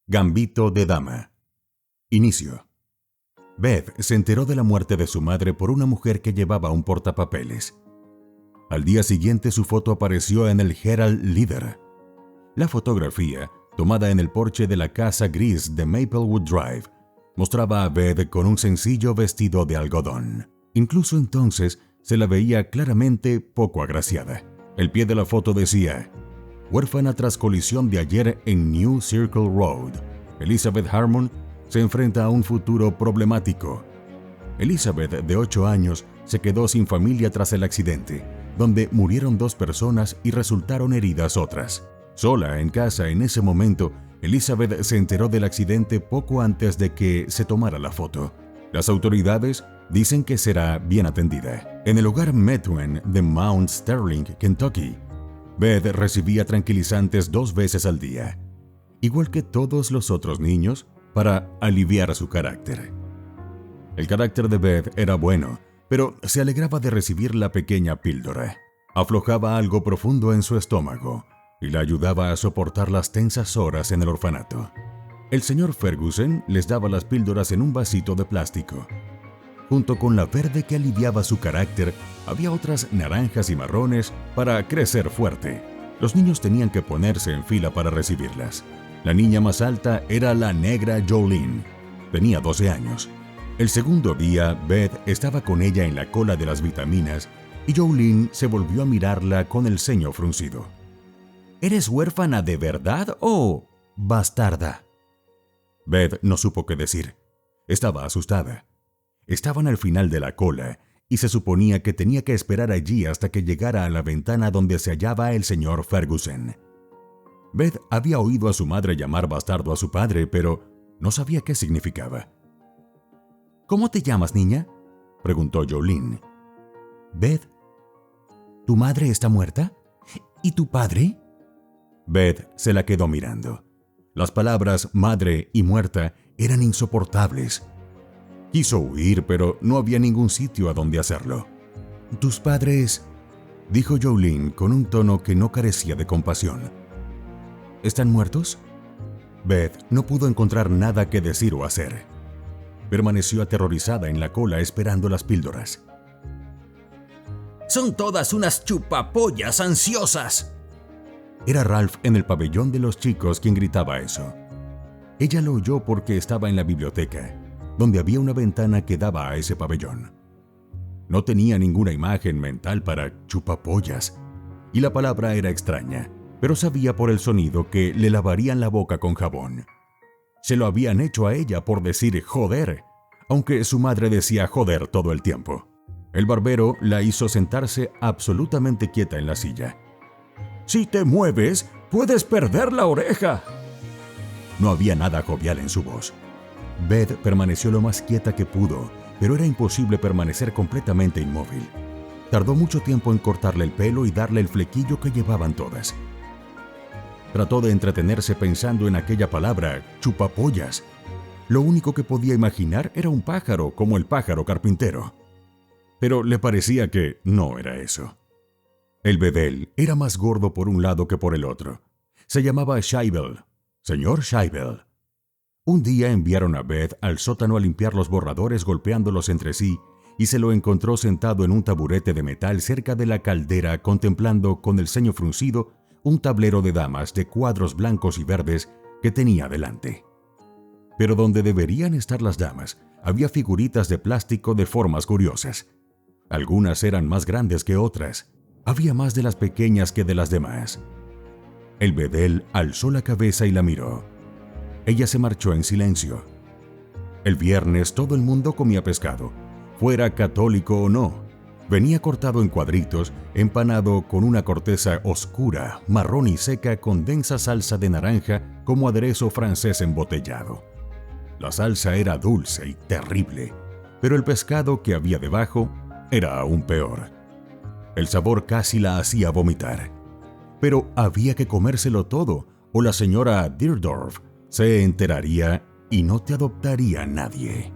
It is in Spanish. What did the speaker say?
Gambito de dama. Inicio. Beth se enteró de la muerte de su madre por una mujer que llevaba un portapapeles. Al día siguiente su foto apareció en el Herald Leader. La fotografía, tomada en el porche de la casa gris de Maplewood Drive, mostraba a Beth con un sencillo vestido de algodón. Incluso entonces se la veía claramente poco agraciada. El pie de la foto decía: huérfana tras colisión de ayer en New Circle Road. Elizabeth Harmon se enfrenta a un futuro problemático. Elizabeth, de 8 años, se quedó sin familia tras el accidente, donde murieron 2 personas y resultaron heridas otras. Sola en casa en ese momento, Elizabeth se enteró del accidente poco antes de que se tomara la foto. Las autoridades dicen que será bien atendida. En el hogar Methuen de Mount Sterling, Kentucky, Beth recibía tranquilizantes 2 veces al día, igual que todos los otros niños, para aliviar su carácter. El carácter de Beth era bueno, pero se alegraba de recibir la pequeña píldora. Aflojaba algo profundo en su estómago y la ayudaba a soportar las tensas horas en el orfanato. El señor Ferguson les daba las píldoras en un vasito de plástico. Junto con la verde que aliviaba su carácter, había otras naranjas y marrones para crecer fuerte. Los niños tenían que ponerse en fila para recibirlas. La niña más alta era la negra Jolene. Tenía 12 años. El segundo día, Beth estaba con ella en la cola de las vitaminas y Jolene se volvió a mirarla con el ceño fruncido. ¿Eres huérfana de verdad o bastarda? Beth no supo qué decir. Estaba asustada. Estaban al final de la cola y se suponía que tenía que esperar allí hasta que llegara a la ventana donde se hallaba el señor Ferguson. Beth había oído a su madre llamar bastardo a su padre, pero no sabía qué significaba. ¿Cómo te llamas, niña?, preguntó Jolene. Beth. ¿Tu madre está muerta? ¿Y tu padre? Beth se la quedó mirando. Las palabras madre y muerta eran insoportables. Quiso huir, pero no había ningún sitio a donde hacerlo. ¿Tus padres?, dijo Jolene con un tono que no carecía de compasión. ¿Están muertos? Beth no pudo encontrar nada que decir o hacer. Permaneció aterrorizada en la cola esperando las píldoras. ¡Son todas unas chupapollas ansiosas! Era Ralph en el pabellón de los chicos quien gritaba eso. Ella lo oyó porque estaba en la biblioteca, donde había una ventana que daba a ese pabellón. No tenía ninguna imagen mental para chupapollas, y la palabra era extraña, pero sabía por el sonido que le lavarían la boca con jabón. Se lo habían hecho a ella por decir joder, aunque su madre decía joder todo el tiempo. El barbero la hizo sentarse absolutamente quieta en la silla. «Si te mueves, puedes perder la oreja». No había nada jovial en su voz. Beth permaneció lo más quieta que pudo, pero era imposible permanecer completamente inmóvil. Tardó mucho tiempo en cortarle el pelo y darle el flequillo que llevaban todas. Trató de entretenerse pensando en aquella palabra, chupapollas. Lo único que podía imaginar era un pájaro, como el pájaro carpintero. Pero le parecía que no era eso. El bedel era más gordo por un lado que por el otro. Se llamaba Scheibel, señor Scheibel. Un día enviaron a Beth al sótano a limpiar los borradores golpeándolos entre sí y se lo encontró sentado en un taburete de metal cerca de la caldera contemplando con el ceño fruncido un tablero de damas de cuadros blancos y verdes que tenía delante. Pero donde deberían estar las damas, había figuritas de plástico de formas curiosas. Algunas eran más grandes que otras. Había más de las pequeñas que de las demás. El bedel alzó la cabeza y la miró. Ella se marchó en silencio. El viernes todo el mundo comía pescado, fuera católico o no. Venía cortado en cuadritos, empanado con una corteza oscura, marrón y seca con densa salsa de naranja como aderezo francés embotellado. La salsa era dulce y terrible, pero el pescado que había debajo era aún peor. El sabor casi la hacía vomitar. Pero había que comérselo todo, o la señora Deardorff se enteraría y no te adoptaría nadie.